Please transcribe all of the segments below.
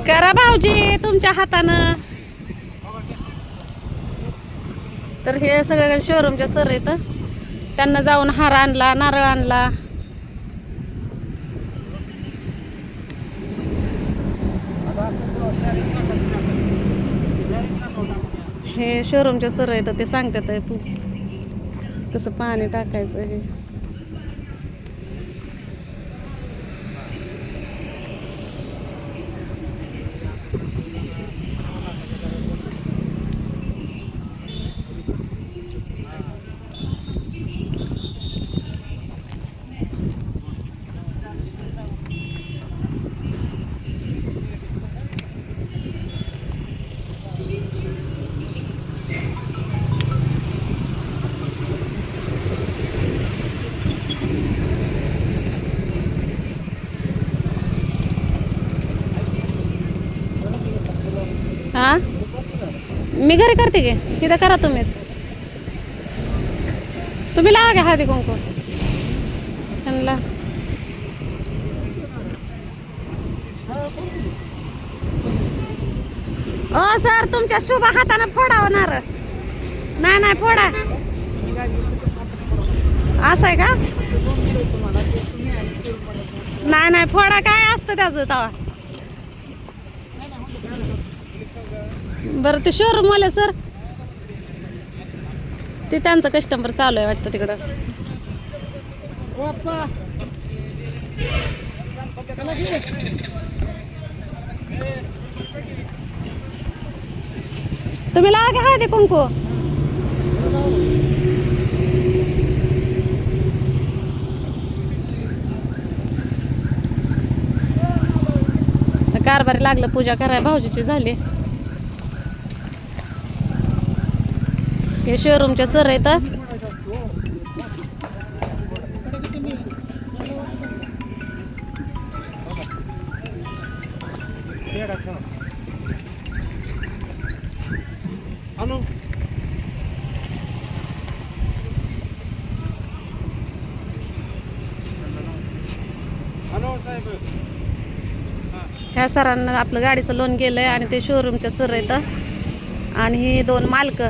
करा भाऊजी तुमच्या हातानं. तर हे सगळे शोरूमच्या सर आहेत, त्यांना जाऊन हार आणला, नारळ आणला. हे शोरूमच्या सर आहेत, ते सांगतात कसं पाणी टाकायचं हे. हा मी घरी करते की, तिथं करा तुम्हीच. तुम्ही लावा घ्या हळदी कुंकू त्यांना. ओ सर तुमच्या शुभ हातानं फोडावं नारळ. नाही नाही फोडा. असं आहे का? नाही नाही फोडा. काय असतं त्याचं तवा? बरं ते शोरूम वाले सर, ते त्यांचं कस्टमर चालू आहे वाटतं तिकडं. तुम्ही लावा की हळदी कुंकू. कारभारी लागलं पूजा करायला. भाऊजीची झाली. हे शोरूमच्या सर आहेत. हॅलो हॅलो साहेब. ह्या सरांना आपलं गाडीचं लोन गेलंय आणि ते शोरूमच्या सर आहेत. आणि ही दोन मालक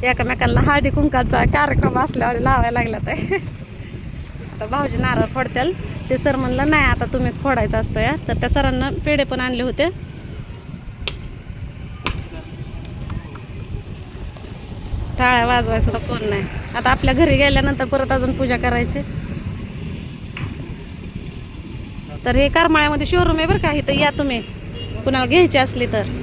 एकमेकांना हळदी कुंकाचा कार्यक्रम असल्यावर लावायला लागल्यात आहे. आता भाऊजी नारळ फोडतील. ते सर म्हणलं नाही आता तुम्हीच फोडायचं असतं या. तर त्या सरांना पेढे पण आणले होते. टाळ्या वाजवाय सुद्धा कोण नाही. आता आपल्या घरी गेल्यानंतर परत अजून पूजा करायची. तर हे करमाळ्यामध्ये शोरूम आहे बरं का. इथं या तुम्ही कुणाला घ्यायची असली तर.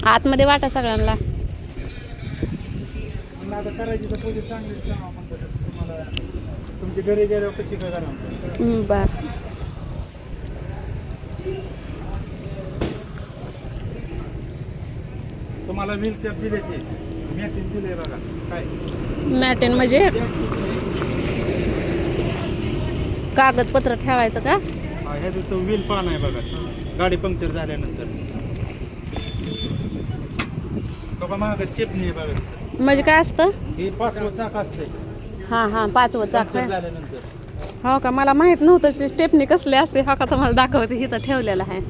आतमध्ये वाटा सगळ्यांना. करायची तर पूजा चांगलीच तुम्हाला तुमच्या घरी गेल्यावर कशी काय करा. बर तुम्हाला व्हील कॅप दिले ते मॅटिन दिले बघा. काय मॅटेन म्हणजे कागदपत्र ठेवायचं का? हा ह्याचं तो व्हील पान आहे बघा. गाडी पंक्चर झाल्यानंतर बघा मागं स्टेपनी आहे बघा. म्हणजे काय असतं हे 5वं चाक असते. हां हां 5वं चाक पंक्चर आहे. झाल्यानंतर. हो का? मला माहित नव्हतं स्टेपनी कसले असते. हा का तुम्हाला दाखवते. इथं ठेवलेला आहे.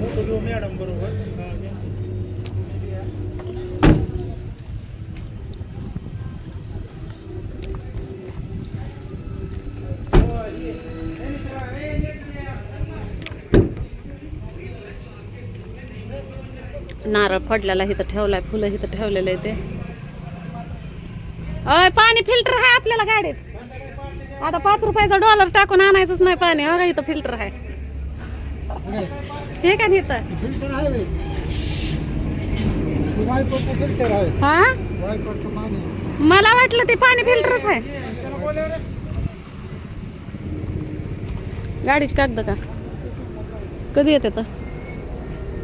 फोटो घेऊ मॅडम बरोबर. नारळ फोडलेला इथं ठेवलाय. फुलं इथं ठेवलेलं आहे. ते अय पाणी फिल्टर आहे आपल्याला गाडीत. आता 5 रुपयाचा डॉलर टाकून आणायचंच नाही पाणी. हो का? इथं फिल्टर आहे. हे का इथं फिल्टर आहे. हा मला वाटलं ते पाणी फिल्टरच आहे. गाडीची कागद का कधी येते तर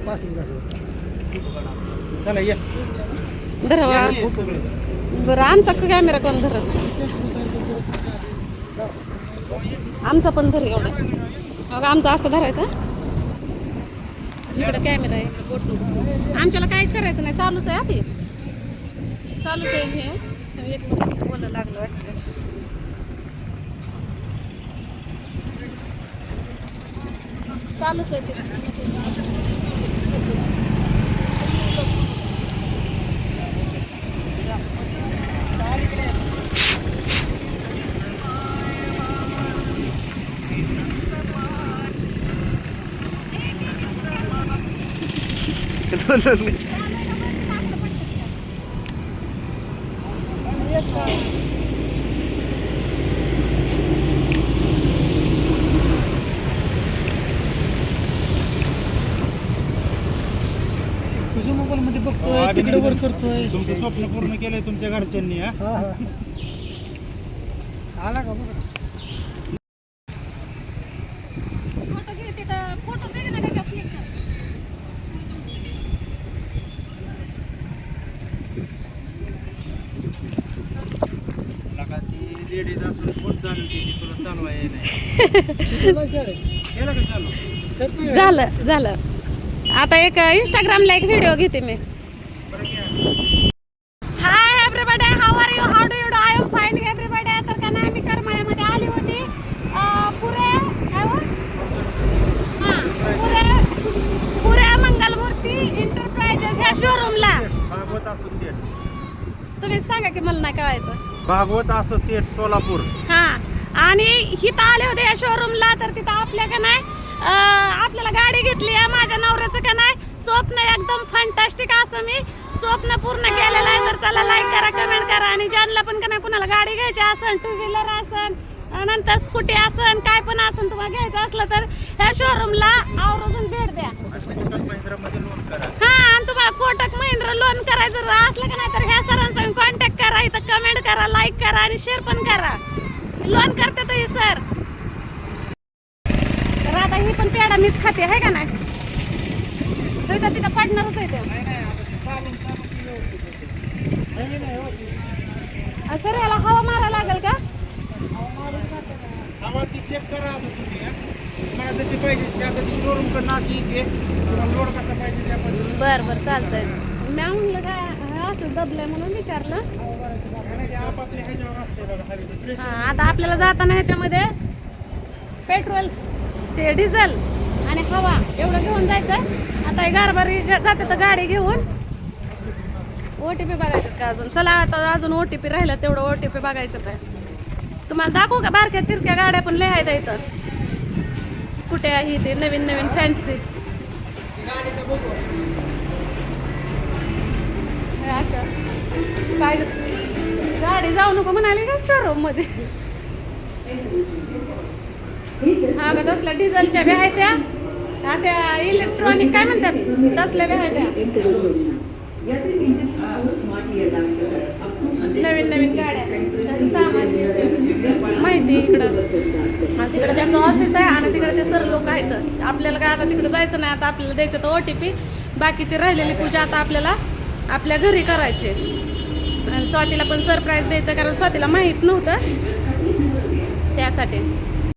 पासिंग झालं चला या धरावा बरं आमचा कॅमेरा कोण धरत आमचा पण धर एवढा मग आमचा असं धरायचा इकडे कॅमेरा आहे फोटो आमच्याला काहीच करायचं नाही चालूच आहे आधी चालूच आहे हे एक मिनिट बोलायला लागलं वाटतं चालूच आहे ते तुझ्या मोबाईल मध्ये बघतोय तिकडे वर करतोय तुमचं स्वप्न पूर्ण केलंय तुमच्या घरच्यांनी आला का बघ फोटो घेते तर फोटो दे ना त्याच्या क्लिक कर लेडीज असून फोन चालू केली तुला चालवाय नाही गेला का चालू झालं आता एक इंस्टाग्रामला एक व्हिडिओ घेते मी hi everybody how are you how do you do I am fine everybody तर का नाही मी करमाळ्यामध्ये आली होती पुरे मंगलमूर्ती एंटरप्राइजेस ह्या शोरूमला भागवत असोसिएट तुम्ही सांगा की मला नाही कळायचं भागवत असोसिएट सोलापूर हा आणि हिथं आले होते या शोरूमला तर तिथं आपल्या का नाही आपल्याला गाडी घेतली आहे माझ्या नवऱ्याचं का नाही स्वप्न एकदम फंटास्टिक असं मी स्वप्न पूर्ण केलेलं आहे तर चला लाईक करा कमेंट करा आणि ज्यांना पण का नाही कुणाला गाडी घ्यायची असन टू व्हीलर असन नंतर स्कूटी असन काय पण असन तुम्हाला घ्यायचं असलं तर ह्या शोरूमला आवर्जून भेट द्या हा आणि तुम्हाला कोटक महिंद्रा लोन करायचं असलं का नाही तर ह्या सरांसंग कॉन्टॅक्ट करा इथं कमेंट करा लाईक करा आणि शेअर पण करा लोन करते तर सर तर आता ही पण पेढा मीच खाते आहे का नाही तिथं पडणारच आहे ते सर याला हवा मारा लागेल का हवा ती चेक करा आता तुम्ही मला जशी पाहिजे त्या शोरूम कडे नाकी येते तुला लोड कसा पाहिजे त्या पद्धतीने बरं चालतंय मी म्हणलं काय असं दबलंय म्हणून विचारलं आपापल्या ह्याच्यावर असते बघा हवी हा आता आपल्याला जाताना ह्याच्यामध्ये पेट्रोल ते डिझेल आणि हवा एवढं घेऊन जायचं आता हे गारबारी जाते तर गाडी घेऊन OTP बघायचं का अजून चला आता अजून OTP राहिलं तेवढं OTP बघायचं काय तुम्हाला दाखवू का बारक्या चिरक्या गाड्या पण लय आहेत इथं स्कूट्या ही ते नवीन नवीन फॅन्सी पाहिजे गाडी जाऊ नको म्हणाली का शोरूम मध्ये हा का तसल्या डिझेलच्या बी आहेत त्या इलेक्ट्रॉनिक काय म्हणतात तसल्या बी आहेत नवीन नवीन गाड्या त्याचं सामान माहिती इकडं हा तिकडं त्यांचं ऑफिस आहे आणि तिकडे ते सर लोक आहेत आपल्याला काय आता तिकडे जायचं नाही आता आपल्याला द्यायचं तर OTP बाकीची राहिलेली पूजा आता आपल्याला आपल्या घरी करायची आणि स्वातीला पण सरप्राईज द्यायचं कारण स्वातीला माहीत नव्हतं त्यासाठी